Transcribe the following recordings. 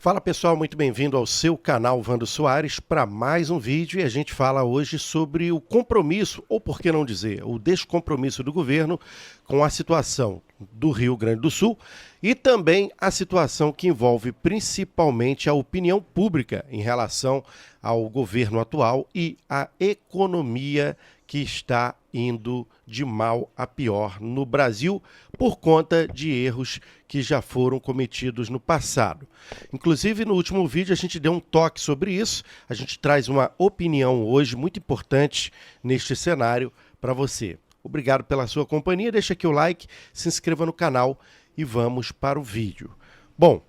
Fala pessoal, muito bem-vindo ao seu canal Vando Soares para mais um vídeo e a gente fala hoje sobre o compromisso, ou por que não dizer, o descompromisso do governo com a situação do Rio Grande do Sul e também a situação que envolve principalmente a opinião pública em relação ao governo atual e à economia que está indo de mal a pior no Brasil por conta de erros que já foram cometidos no passado. Inclusive, no último vídeo a gente deu um toque sobre isso, a gente traz uma opinião hoje muito importante neste cenário para você. Obrigado pela sua companhia, deixa aqui o like, se inscreva no canal e vamos para o vídeo. Bom,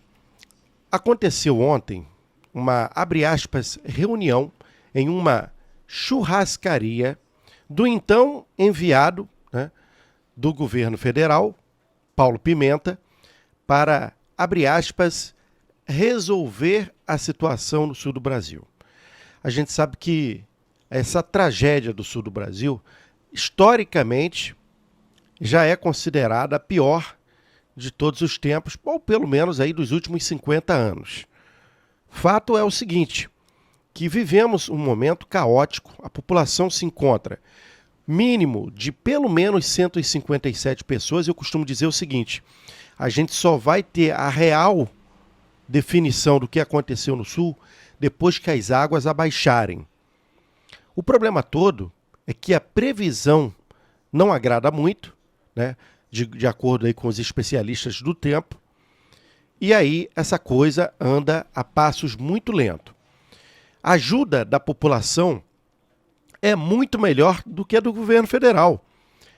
aconteceu ontem uma, abre aspas, reunião em uma churrascaria do então enviado, do governo federal, Paulo Pimenta, para, abre aspas, resolver a situação no sul do Brasil. A gente sabe que essa tragédia do sul do Brasil, historicamente, já é considerada a pior de todos os tempos, ou pelo menos aí dos últimos 50 anos. Fato é o seguinte, que vivemos um momento caótico, a população se encontra mínimo de pelo menos 157 pessoas. Eu costumo dizer o seguinte, a gente só vai ter a real definição do que aconteceu no Sul depois que as águas abaixarem. O problema todo é que a previsão não agrada muito, de acordo aí com os especialistas do tempo, e aí essa coisa anda a passos muito lentos. A ajuda da população é muito melhor do que a do governo federal.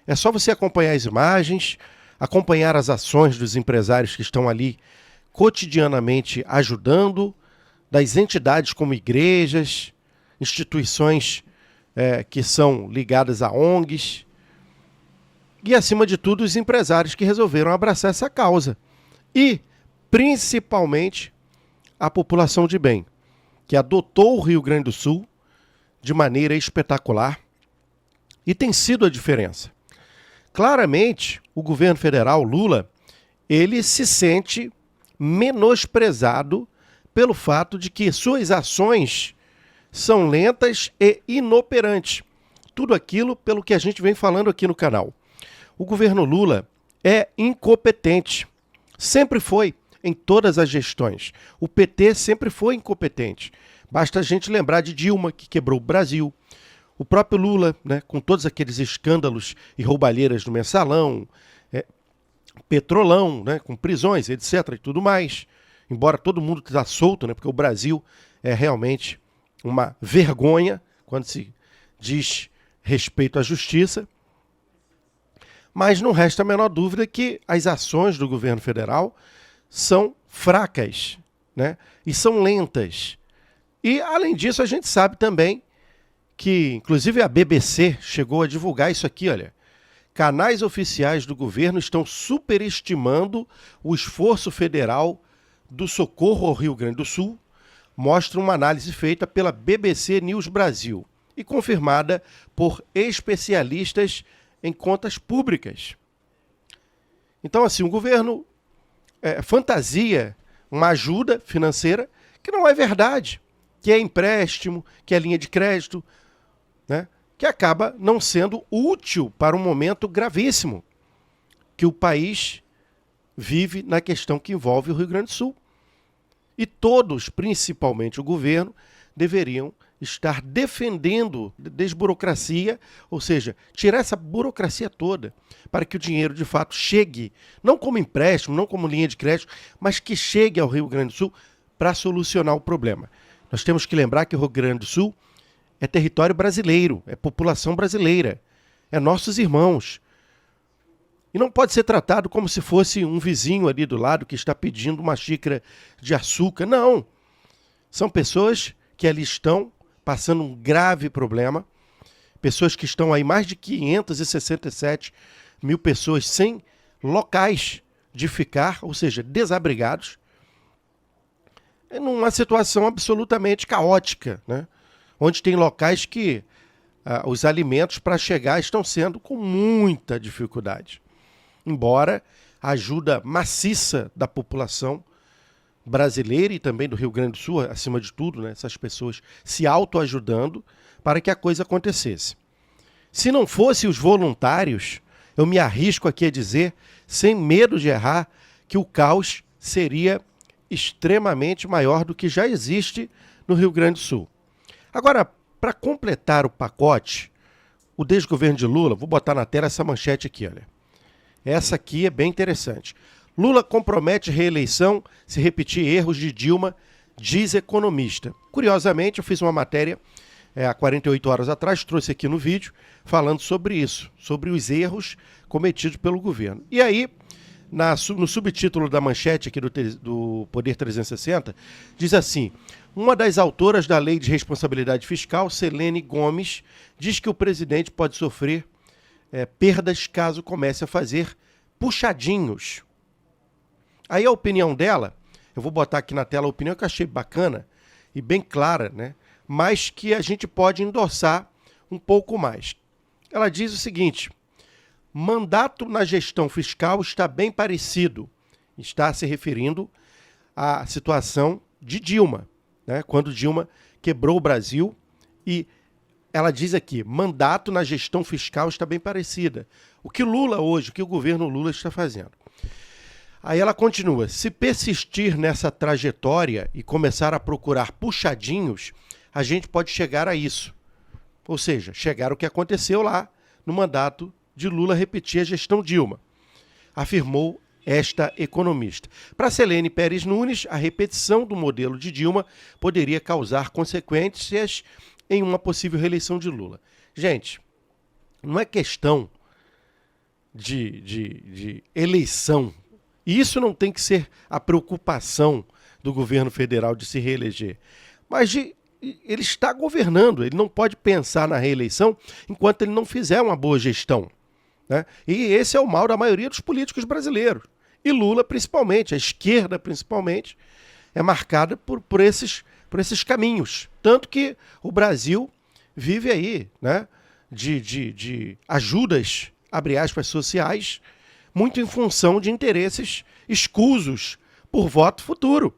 É só você acompanhar as imagens, acompanhar as ações dos empresários que estão ali cotidianamente ajudando, das entidades como igrejas, instituições que são ligadas a ONGs, e acima de tudo os empresários que resolveram abraçar essa causa. E, principalmente, a população de bem, que adotou o Rio Grande do Sul de maneira espetacular e tem sido a diferença. Claramente, o governo federal, Lula, ele se sente menosprezado pelo fato de que suas ações são lentas e inoperantes. Tudo aquilo pelo que a gente vem falando aqui no canal. O governo Lula é incompetente, sempre foi. Em todas as gestões. O PT sempre foi incompetente. Basta a gente lembrar de Dilma, que quebrou o Brasil. O próprio Lula, com todos aqueles escândalos e roubalheiras no mensalão, petrolão, com prisões, etc. e tudo mais. Embora todo mundo está solto, porque o Brasil é realmente uma vergonha quando se diz respeito à justiça. Mas não resta a menor dúvida que as ações do governo federal são fracas, e são lentas. E, além disso, a gente sabe também que, inclusive, a BBC chegou a divulgar isso aqui, olha. Canais oficiais do governo estão superestimando o esforço federal do socorro ao Rio Grande do Sul, mostra uma análise feita pela BBC News Brasil e confirmada por especialistas em contas públicas. Então, assim, o governo fantasia uma ajuda financeira que não é verdade, que é empréstimo, que é linha de crédito, que acaba não sendo útil para um momento gravíssimo que o país vive na questão que envolve o Rio Grande do Sul. E todos, principalmente o governo, deveriam estar defendendo desburocracia, ou seja, tirar essa burocracia toda para que o dinheiro de fato chegue, não como empréstimo, não como linha de crédito, mas que chegue ao Rio Grande do Sul para solucionar o problema. Nós temos que lembrar que o Rio Grande do Sul é território brasileiro, é população brasileira, é nossos irmãos. E não pode ser tratado como se fosse um vizinho ali do lado que está pedindo uma xícara de açúcar. Não! São pessoas que ali estão passando um grave problema, pessoas que estão aí, mais de 567 mil pessoas sem locais de ficar, ou seja, desabrigados, numa situação absolutamente caótica, onde tem locais que os alimentos para chegar estão sendo com muita dificuldade. Embora a ajuda maciça da população brasileira e também do Rio Grande do Sul, acima de tudo, né, essas pessoas se autoajudando para que a coisa acontecesse. Se não fosse os voluntários, eu me arrisco aqui a dizer, sem medo de errar, que o caos seria extremamente maior do que já existe no Rio Grande do Sul. Agora, para completar o pacote, o desgoverno de Lula, vou botar na tela essa manchete aqui, olha. Essa aqui é bem interessante. Lula compromete reeleição se repetir erros de Dilma, diz economista. Curiosamente, eu fiz uma matéria há 48 horas atrás, trouxe aqui no vídeo, falando sobre isso, sobre os erros cometidos pelo governo. E aí, no subtítulo da manchete aqui do Poder 360, diz assim: uma das autoras da Lei de Responsabilidade Fiscal, Selene Gomes, diz que o presidente pode sofrer perdas caso comece a fazer puxadinhos. Aí a opinião dela, eu vou botar aqui na tela a opinião que eu achei bacana e bem clara, né? Mas que a gente pode endossar um pouco mais. Ela diz o seguinte: mandato na gestão fiscal está bem parecido. Está se referindo à situação de Dilma, né? Quando Dilma quebrou o Brasil, e ela diz aqui, mandato na gestão fiscal está bem parecida. O que Lula hoje, o que o governo Lula está fazendo. Aí ela continua: se persistir nessa trajetória e começar a procurar puxadinhos, a gente pode chegar a isso. Ou seja, chegar ao que aconteceu lá no mandato de Lula, repetir a gestão Dilma, afirmou esta economista. Para Selene Pérez Nunes, a repetição do modelo de Dilma poderia causar consequências em uma possível reeleição de Lula. Gente, não é questão de eleição. E isso não tem que ser a preocupação do governo federal de se reeleger. Mas ele está governando, ele não pode pensar na reeleição enquanto ele não fizer uma boa gestão, né? E esse é o mal da maioria dos políticos brasileiros. E Lula, principalmente, a esquerda, principalmente, é marcada por esses caminhos. Tanto que o Brasil vive aí, né, de ajudas, abre aspas, sociais, muito em função de interesses escusos por voto futuro.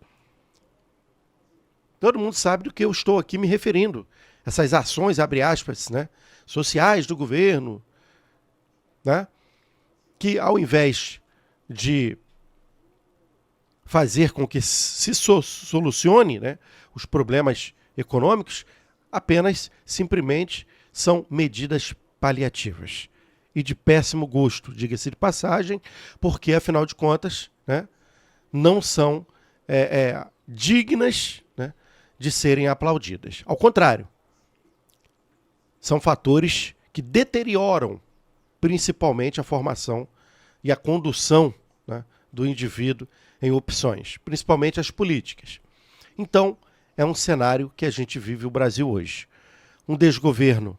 Todo mundo sabe do que eu estou aqui me referindo. Essas ações, abre aspas, né, sociais do governo, né, que ao invés de fazer com que se solucione, né, os problemas econômicos, apenas, simplesmente, são medidas paliativas. E de péssimo gosto, diga-se de passagem, porque, afinal de contas, né, não são dignas, né, de serem aplaudidas. Ao contrário, são fatores que deterioram principalmente a formação e a condução, né, do indivíduo em opções, principalmente as políticas. Então, é um cenário que a gente vive o Brasil hoje. Um desgoverno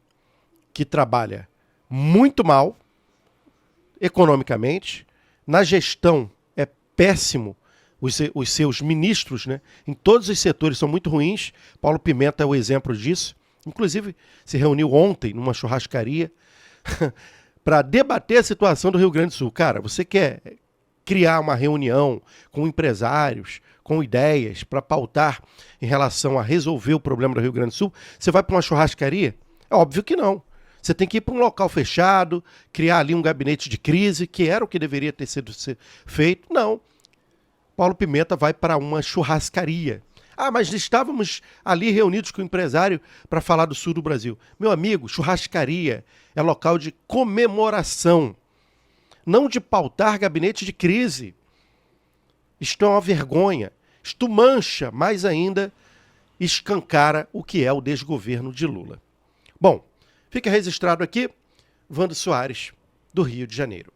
que trabalha muito mal economicamente, na gestão é péssimo, os seus ministros, né, em todos os setores são muito ruins. Paulo Pimenta é o exemplo disso. Inclusive, se reuniu ontem numa churrascaria para debater a situação do Rio Grande do Sul. Cara, você quer criar uma reunião com empresários, com ideias para pautar em relação a resolver o problema do Rio Grande do Sul, você vai para uma churrascaria? É óbvio que não. Você tem que ir para um local fechado, criar ali um gabinete de crise, que era o que deveria ter sido feito. Não. Paulo Pimenta vai para uma churrascaria. Ah, mas estávamos ali reunidos com o empresário para falar do sul do Brasil. Meu amigo, churrascaria é local de comemoração, não de pautar gabinete de crise. Isto é uma vergonha. Isto mancha mais ainda, escancara o que é o desgoverno de Lula. Bom, fica registrado aqui, Wando Soares, do Rio de Janeiro.